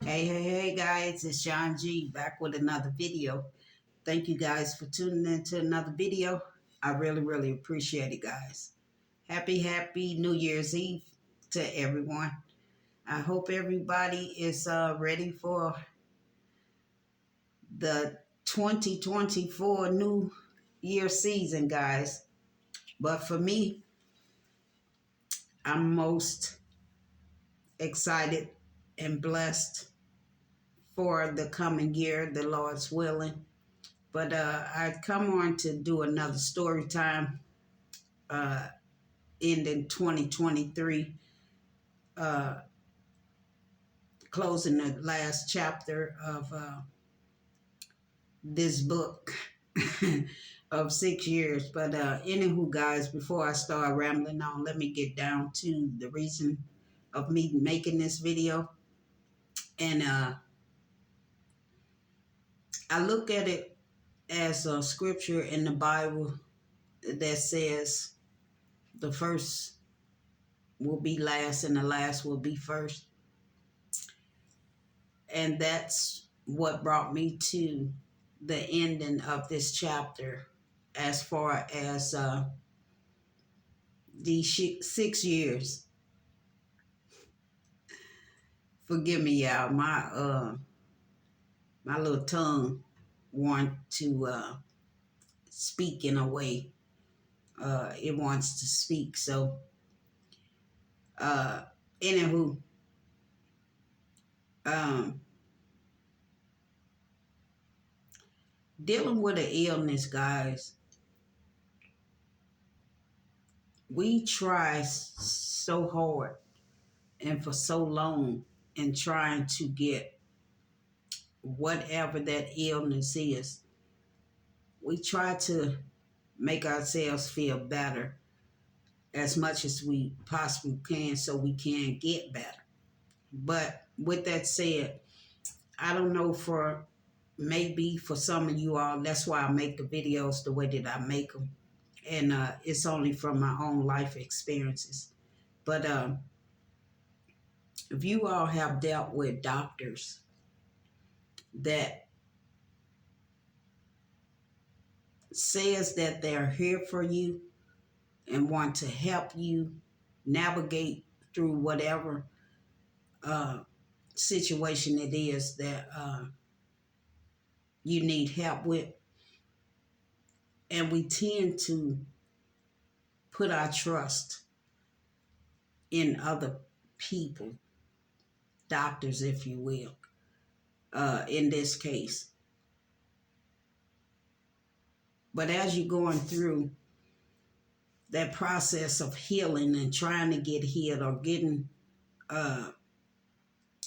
Hey guys, it's Sean G back with another video. Thank you guys for tuning in to another video. I really appreciate it, guys. Happy New Year's Eve to everyone. I hope everybody is ready for the 2024 New Year season, guys. But for me, I'm most excited and blessed for the coming year, the Lord's willing. But I come on to do another story time uh, ending 2023, uh, closing the last chapter of this book of 6 years. But anywho, guys, before I start rambling on, let me get down to the reason of me making this video. And I look at it as a scripture in the Bible that says the first will be last and the last will be first. And that's what brought me to the ending of this chapter as far as these 6 years. Forgive me, y'all. My little tongue want to speak in a way. It wants to speak. So, anywho, um, dealing with an illness, guys, we try so hard and for so long in trying to get whatever that illness is. We try to make ourselves feel better as much as we possibly can so we can get better. But with that said, I don't know, for maybe for some of you all, that's why I make the videos the way that I make them. And it's only from my own life experiences. But if you all have dealt with doctors that says that they're here for you and want to help you navigate through whatever situation it is that you need help with. And we tend to put our trust in other people, doctors, if you will, in this case. But as you're going through that process of healing and trying to get healed or getting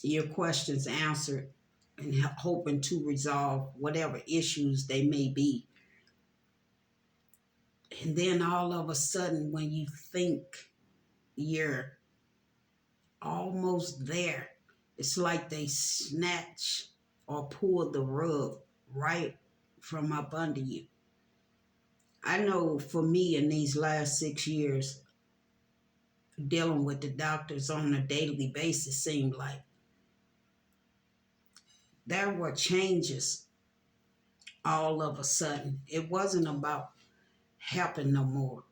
your questions answered and hoping to resolve whatever issues they may be. And then all of a sudden, when you think you're almost there, it's like they snatch or pull the rug right from up under you. I know for me in these last 6 years, dealing with the doctors on a daily basis seemed like there were changes all of a sudden. It wasn't about helping no more.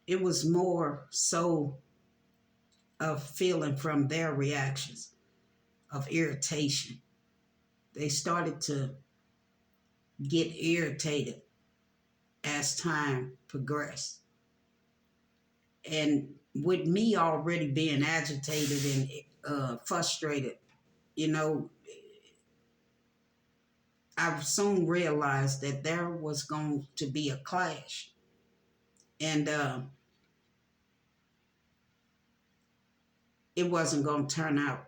It was more so of feeling from their reactions of irritation. They started to get irritated as time progressed. And with me already being agitated and frustrated, you know, I soon realized that there was going to be a clash. And it wasn't going to turn out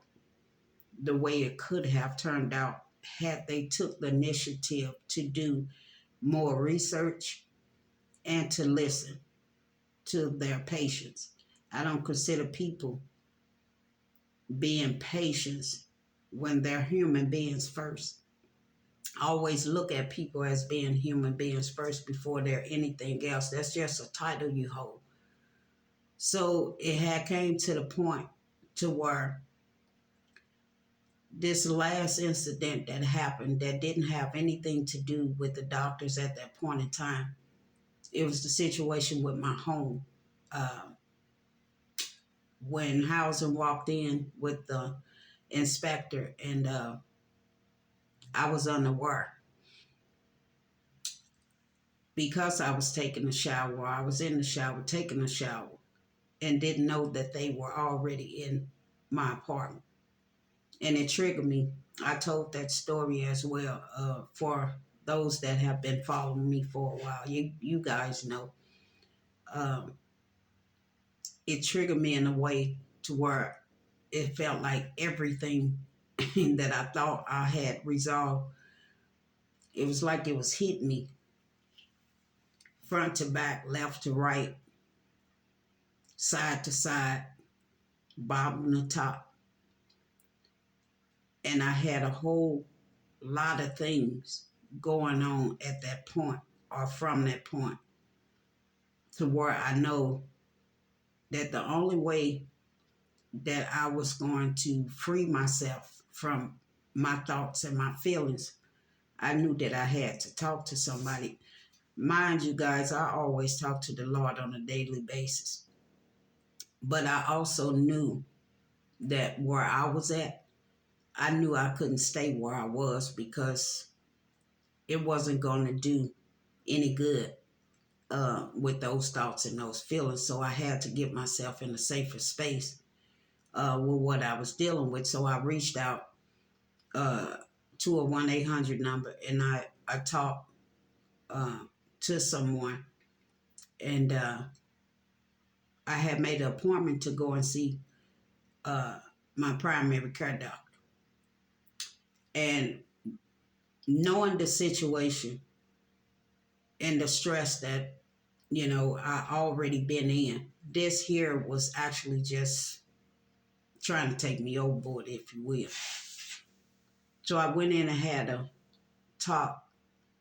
the way it could have turned out had they took the initiative to do more research and to listen to their patients. I don't consider people being patients when they're human beings first. I always look at people as being human beings first before they're anything else. That's just a title you hold. So it had came to the point to where this last incident that happened that didn't have anything to do with the doctors at that point in time. It was the situation with my home. Uh, when housing walked in with the inspector, and I was unaware because I was taking a shower. I was in the shower taking a shower and didn't know that they were already in my apartment, and it triggered me. I told that story as well for those that have been following me for a while. You guys know. Um, it triggered me in a way to where it felt like everything that I thought I had resolved, it was like it was hitting me front to back, left to right, side to side, bottom to top. And I had a whole lot of things going on at that point or from that point to where I know that the only way that I was going to free myself from my thoughts and my feelings, I knew that I had to talk to somebody. Mind you guys, I always talk to the Lord on a daily basis. But I also knew that where I was at, I knew I couldn't stay where I was because it wasn't going to do any good with those thoughts and those feelings. So I had to get myself in a safer space with what I was dealing with. So I reached out to a 1-800 number, and I talked uh, to someone, and I had made an appointment to go and see my primary care doctor. And knowing the situation and the stress that, I already been in, this here was actually just trying to take me overboard, if you will. So I went in and had a talk,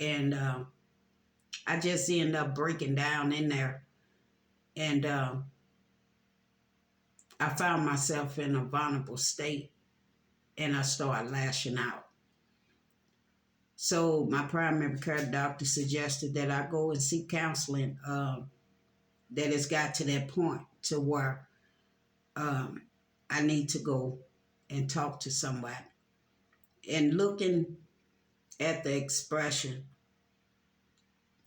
and I just ended up breaking down in there. And I found myself in a vulnerable state, and I started lashing out. So my primary care doctor suggested that I go and seek counseling. That it's got to that point to where I need to go and talk to somebody. And looking at the expression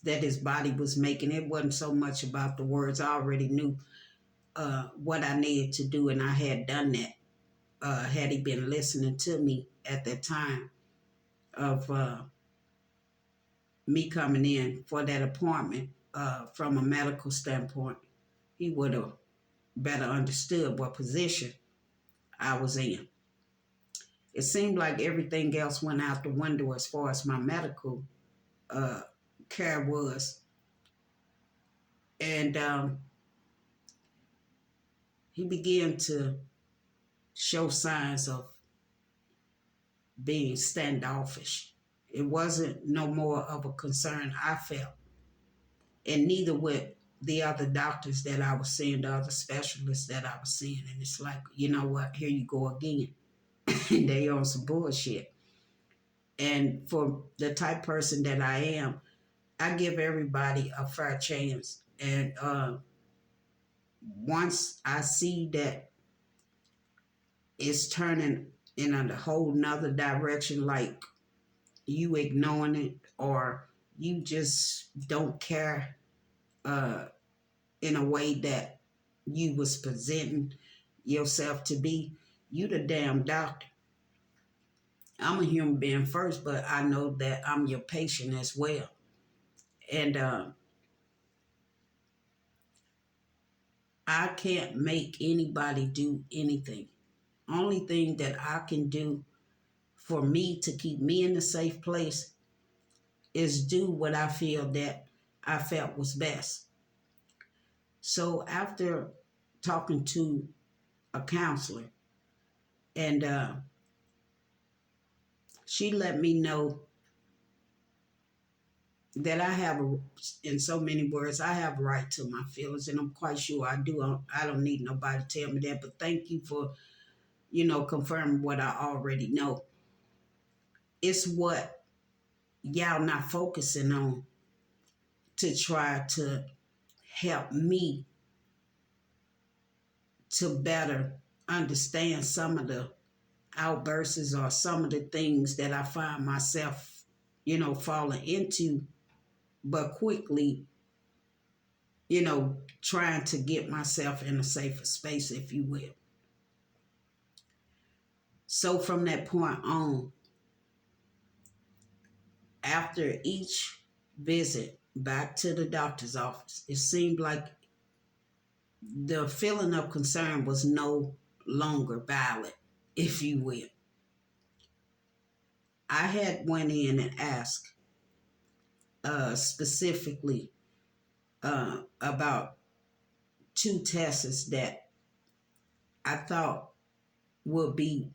that his body was making, it wasn't so much about the words. I already knew what I needed to do, and I had done that. Had he been listening to me at that time of me coming in for that appointment from a medical standpoint, he would have better understood what position I was in. It seemed like everything else went out the window as far as my medical care was. And he began to show signs of being standoffish. It wasn't no more of a concern I felt, and neither with the other doctors that I was seeing, the other specialists that I was seeing. And it's like, you know what, here you go again. They on some bullshit. And for the type person that I am, I give everybody a fair chance. And once I see that it's turning in a whole nother direction, like you ignoring it or you just don't care in a way that you was presenting yourself to be, you the damn doctor. I'm a human being first, but I know that I'm your patient as well. And I can't make anybody do anything. Only thing that I can do for me to keep me in a safe place is do what I feel that I felt was best. So after talking to a counselor, and she let me know that I have, in so many words, I have a right to my feelings, and I'm quite sure I do. I don't need nobody to tell me that, but thank you for, confirm what I already know. It's what y'all not focusing on to try to help me to better understand some of the outbursts or some of the things that I find myself, falling into, but quickly, trying to get myself in a safer space, if you will. So from that point on, after each visit back to the doctor's office, it seemed like the feeling of concern was no longer valid, if you will. I had went in and asked specifically about two tests that I thought would be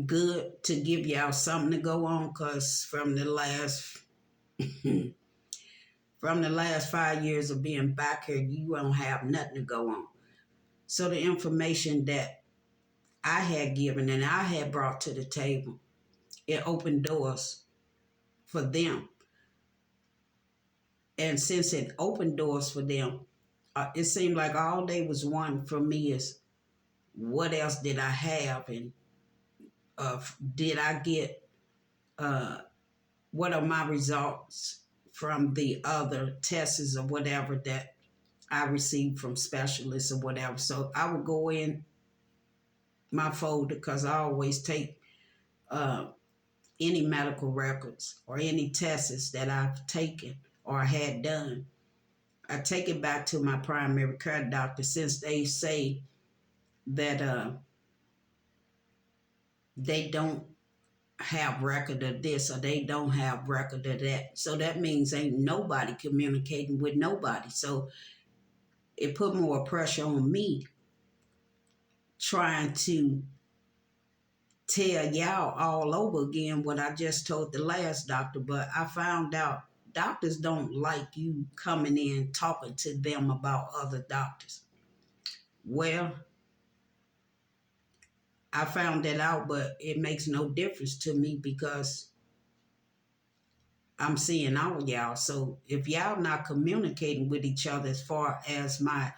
good to give y'all something to go on, because from the last 5 years of being back here, you don't have nothing to go on. So the information that I had given and I had brought to the table, it opened doors for them. And since it opened doors for them, it seemed like all they was wanting from me is, what else did I have? And did I get, what are my results from the other tests or whatever that I received from specialists or whatever. So I would go in my folder, because I always take any medical records or any tests that I've taken or had done. I take it back to my primary care doctor, since they say that they don't have record of this or they don't have record of that. So that means ain't nobody communicating with nobody. So it put more pressure on me trying to tell y'all all over again what I just told the last doctor. But I found out doctors don't like you coming in talking to them about other doctors. Well, I found that out, but it makes no difference to me, because I'm seeing all y'all. So if y'all not communicating with each other as far as my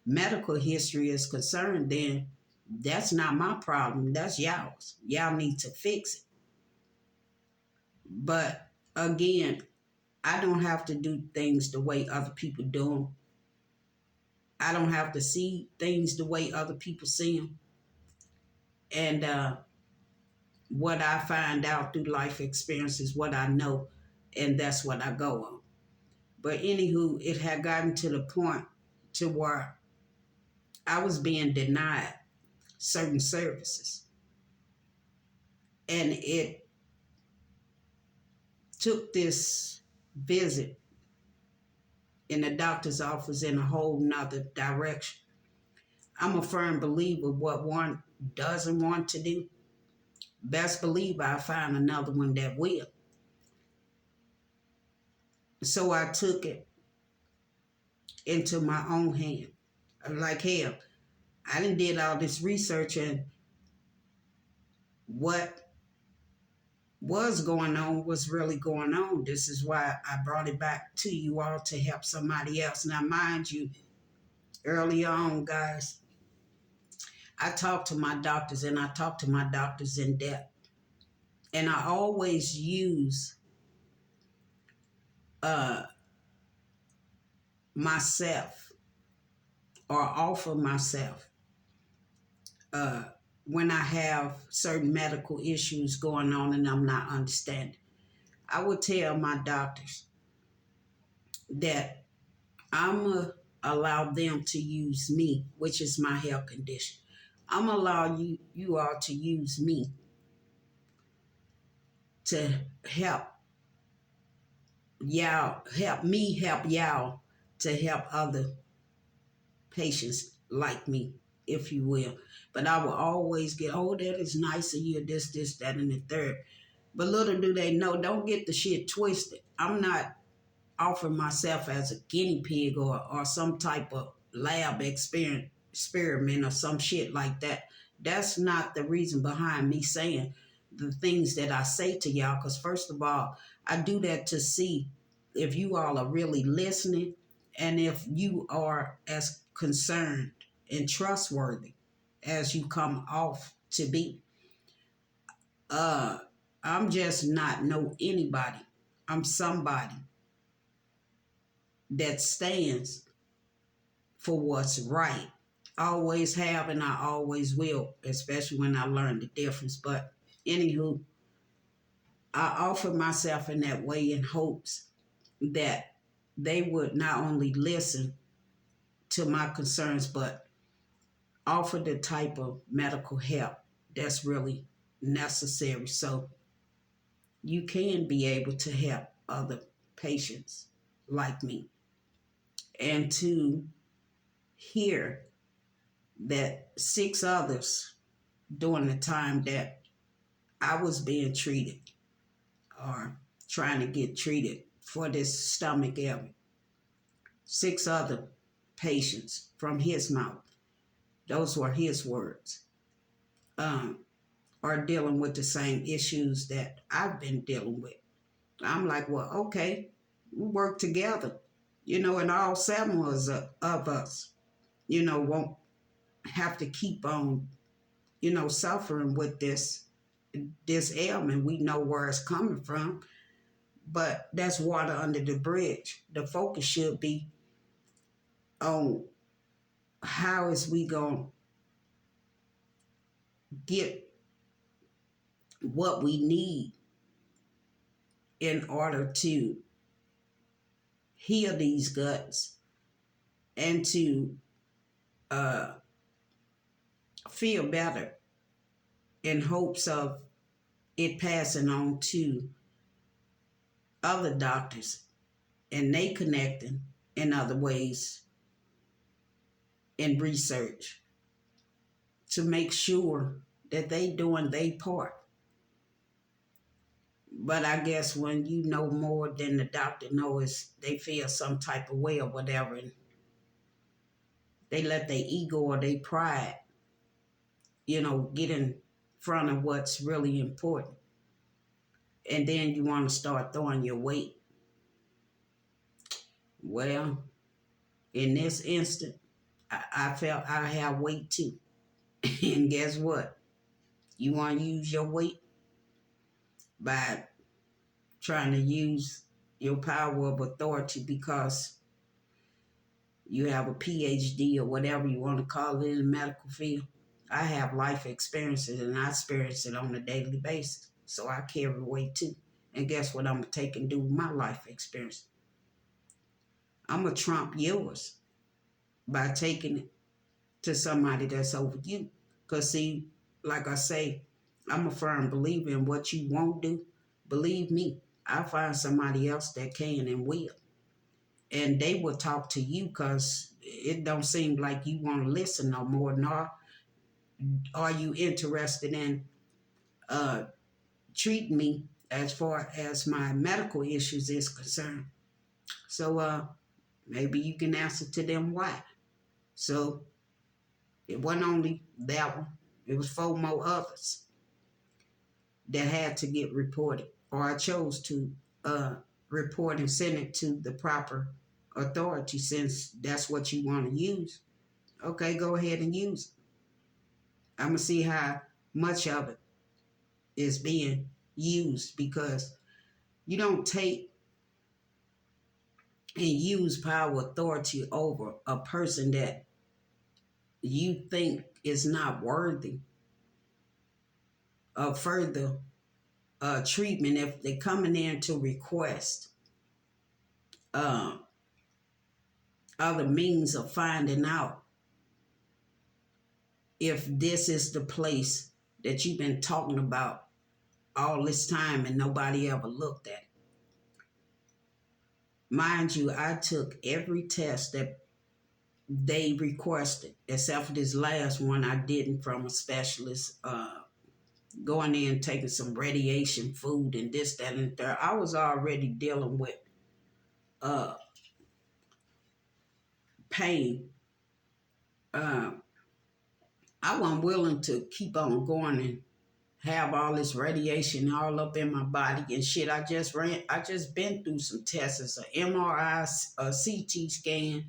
medical history is concerned, then that's not my problem. That's y'all's. Y'all need to fix it. But again, I don't have to do things the way other people do them. I don't have to see things the way other people see them. And what I find out through life experience is what I know, and that's what I go on. But anywho, it had gotten to the point to where I was being denied certain services. And it took this visit in the doctor's office in a whole nother direction. I'm a firm believer what one doesn't want to do, best believe I'll find another one that will. So I took it into my own hand. Like, hell, I done did all this research, and what was going on was really going on. This is why I brought it back to you all, to help somebody else. Now, mind you, early on, guys, I talked to my doctors, and I talked to my doctors in depth. And I always use myself, or offer myself, when I have certain medical issues going on and I'm not understanding. I would tell my doctors that I'm going to allow them to use me, which is my health condition. I'm going to allow you all to use me to help y'all, help y'all to help other patients like me, if you will. But I will always get, oh, that is nice of you, this, that, and the third. But little do they know, don't get the shit twisted. I'm not offering myself as a guinea pig or some type of lab experiment experiment or some shit like that. That's not the reason behind me saying the things that I say to y'all. Because first of all, I do that to see if you all are really listening and if you are as concerned and trustworthy as you come off to be. I'm just not know anybody. I'm somebody that stands for what's right. I always have and I always will, especially when I learn the difference. But anywho, I offer myself in that way in hopes that they would not only listen to my concerns, but offer the type of medical help that's really necessary so you can be able to help other patients like me. And to hear that 6 others during the time that I was being treated or trying to get treated for this stomach ailment, 6 other patients from his mouth, those were his words, are dealing with the same issues that I've been dealing with. I'm like, well, okay, we work together, and all 7 of us, won't have to keep on, suffering with this ailment. We know where it's coming from, but that's water under the bridge. The focus should be on how is we going to get what we need in order to heal these guts and to feel better in hopes of it passing on to other doctors and they connecting in other ways in research to make sure that they doing their part. But I guess when you know more than the doctor knows, they feel some type of way or whatever, and they let their ego or their pride, get in front of what's really important. And then you want to start throwing your weight. Well, in this instant, I felt I have weight too. And guess what? You want to use your weight by trying to use your power of authority because you have a PhD or whatever you want to call it in the medical field. I have life experiences and I experience it on a daily basis. So I carry weight too. And guess what I'm going to take and do with my life experience? I'm going to trump yours by taking it to somebody that's over you. Because see, like I say, I'm a firm believer in what you won't do. Believe me, I'll find somebody else that can and will. And they will talk to you because it don't seem like you want to listen no more, nor are you interested in treating me as far as my medical issues is concerned. So maybe you can answer to them why. So it wasn't only that one. It was 4 more others that had to get reported, or I chose to report and send it to the proper authority since that's what you want to use. Okay, go ahead and use it. I'm going to see how much of it is being used because you don't take and use power authority over a person that you think is not worthy of further treatment if they're coming in to request other means of finding out if this is the place that you've been talking about all this time and nobody ever looked at it. Mind you, I took every test that they requested, except for this last one I didn't from a specialist, going in, taking some radiation food and this, that, and that. I was already dealing with pain I wasn't willing to keep on going and have all this radiation all up in my body and shit. I just been through some tests, a MRI, a CT scan.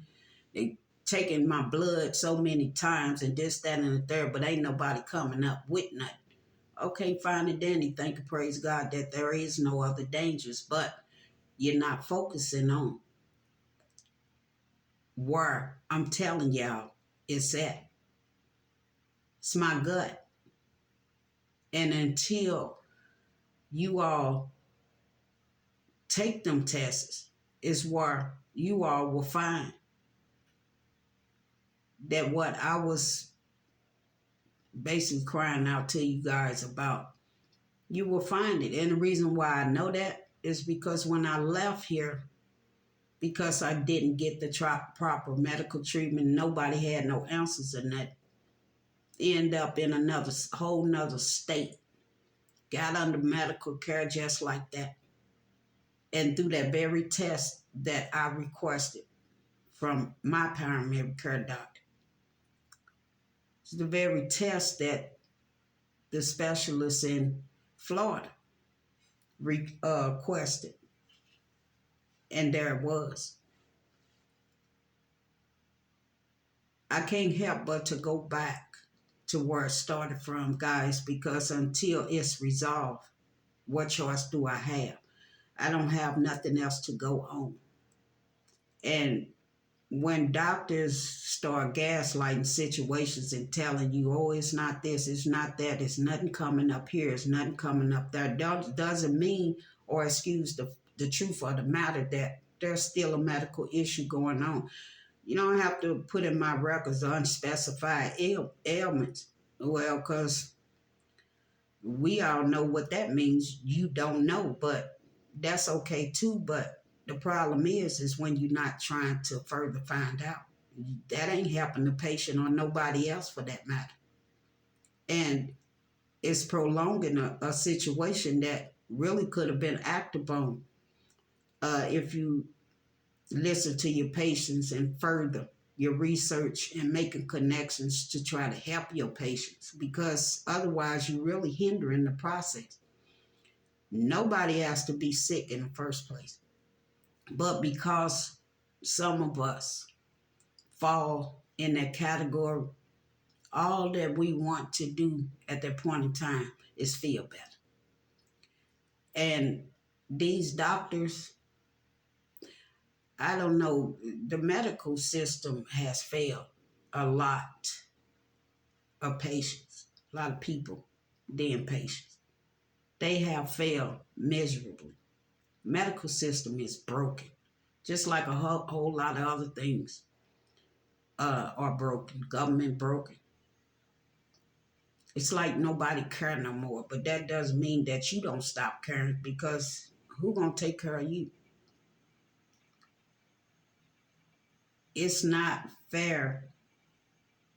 They taking my blood so many times and this, that, and the third, but ain't nobody coming up with nothing. Okay, fine and dandy. Thank and praise God that there is no other dangers, but you're not focusing on where I'm telling y'all it's at. It's my gut. And until you all take them tests, is where you all will find that what I was basically crying out to you guys about, you will find it. And the reason why I know that is because when I left here, because I didn't get the proper medical treatment, nobody had no answers in that. End up in another whole nother state. Got under medical care just like that. And through that very test that I requested from my primary care doctor. It's the very test that the specialist in Florida requested. And there it was. I can't help but to go back to where it started from, guys, because until it's resolved, what choice do I have? I don't have nothing else to go on. And when doctors start gaslighting situations and telling you, oh, it's not this, it's not that, it's nothing coming up here, it's nothing coming up there, doesn't mean or excuse the truth of the matter that there's still a medical issue going on. You don't have to put in my records unspecified ailments. Well, because we all know what that means. You don't know, but that's okay too. But the problem is when you're not trying to further find out. That ain't helping the patient or nobody else for that matter. And it's prolonging a situation that really could have been acted on if you listen to your patients and further your research and making connections to try to help your patients, because otherwise you're really hindering the process. Nobody has to be sick in the first place. But because some of us fall in that category, all that we want to do at that point in time is feel better. And these doctors, I don't know, the medical system has failed a lot of patients, a lot of people, damn patients. They have failed miserably. Medical system is broken, just like a whole lot of other things are broken. Government broken. It's like nobody care no more, but that doesn't mean that you don't stop caring, because who gonna take care of you? It's not fair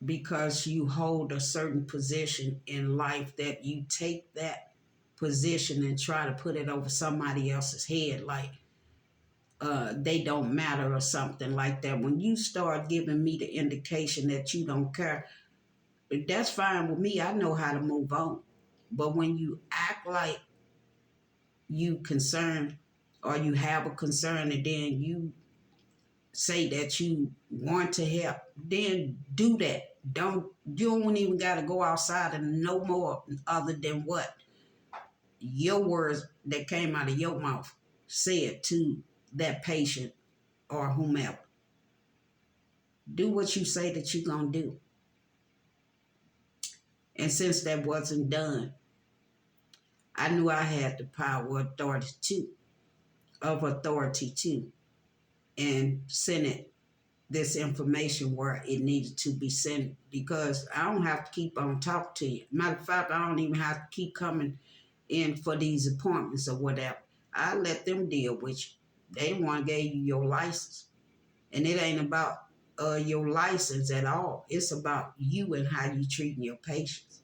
because you hold a certain position in life that you take that position and try to put it over somebody else's head like they don't matter or something like that. When you start giving me the indication that you don't care, that's fine with me. I know how to move on. But when you act like you concerned or you have a concern and then you say that you want to help, then do that. You don't even got to go outside and no more other than what your words that came out of your mouth said to that patient or whomever. Do what you say that you're going to do. And since that wasn't done, I knew I had the power of authority too, and send it this information where it needed to be sent, because I don't have to keep on talking to you. Matter of fact, I don't even have to keep coming in for these appointments or whatever. I let them deal with you. They the one gave you your license. And it ain't about your license at all. It's about you and how you treating your patients.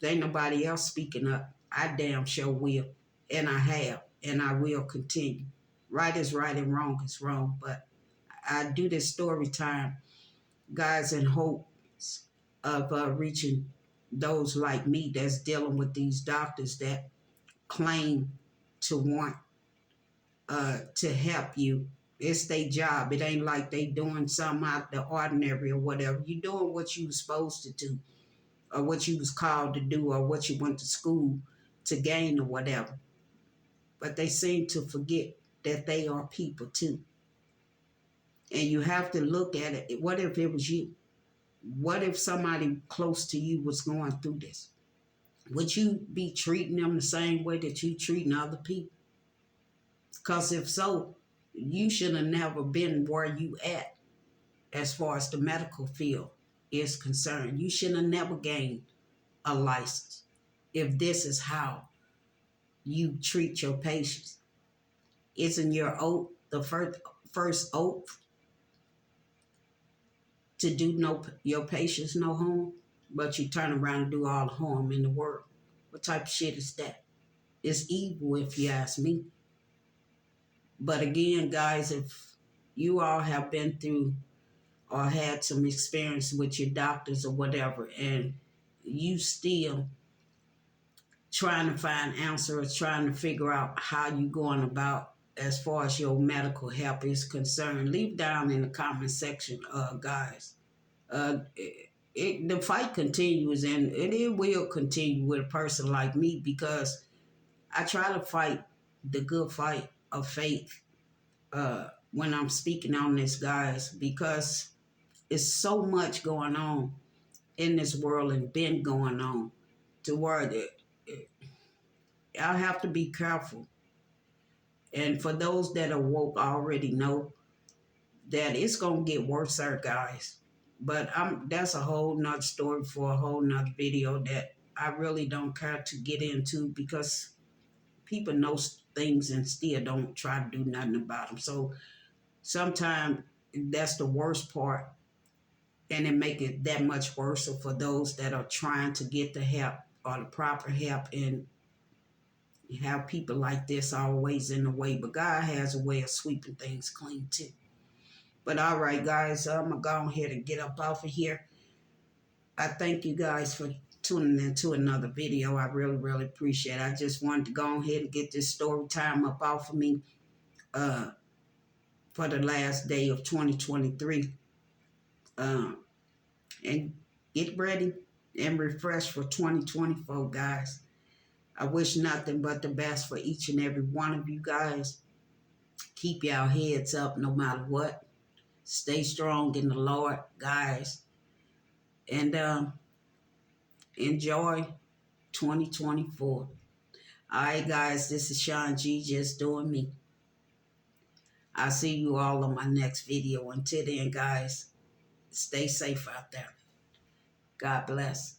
There ain't nobody else speaking up. I damn sure will. And I have. And I will continue. Right is right and wrong is wrong. But I do this story time, guys, in hopes of reaching those like me that's dealing with these doctors that claim to want to help you. It's their job. It ain't like they doing something out the ordinary or whatever. You doing what you was supposed to do, or what you was called to do, or what you went to school to gain or whatever. But they seem to forget that they are people too. And you have to look at it. What if it was you? What if somebody close to you was going through this? Would you be treating them the same way that you treating other people? Because if so, you should have never been where you at as far as the medical field is concerned. You should have never gained a license if this is how you treat your patients. Isn't your oath the first oath to do your patients no harm? But you turn around and do all the harm in the world. What type of shit is that? It's evil if you ask me. But again, guys, if you all have been through or had some experience with your doctors or whatever, and you still trying to find answers, trying to figure out how you going about as far as your medical help is concerned, leave down in the comment section, guys. The fight continues, and it will continue with a person like me, because I try to fight the good fight of faith when I'm speaking on this, guys, because it's so much going on in this world and been going on to where I have to be careful. And for those that are woke, I already know that it's going to get worse, guys. But that's a whole nother story for a whole nother video that I really don't care to get into, because people know things and still don't try to do nothing about them. So sometimes that's the worst part, and it make it that much worse for those that are trying to get the help or the proper help, and you have people like this always in the way. But God has a way of sweeping things clean too. But all right, guys, I'm going to go ahead and get up off of here. I thank you guys for tuning into another video. I really, really appreciate it. I just wanted to go ahead and get this story time up off of me for the last day of 2023. And get ready and refresh for 2024, guys. I wish nothing but the best for each and every one of you guys. Keep y'all heads up no matter what. Stay strong in the Lord, guys. And enjoy 2024. All right, guys, this is Sean G, just doing me. I'll see you all on my next video. Until then, guys, stay safe out there. God bless.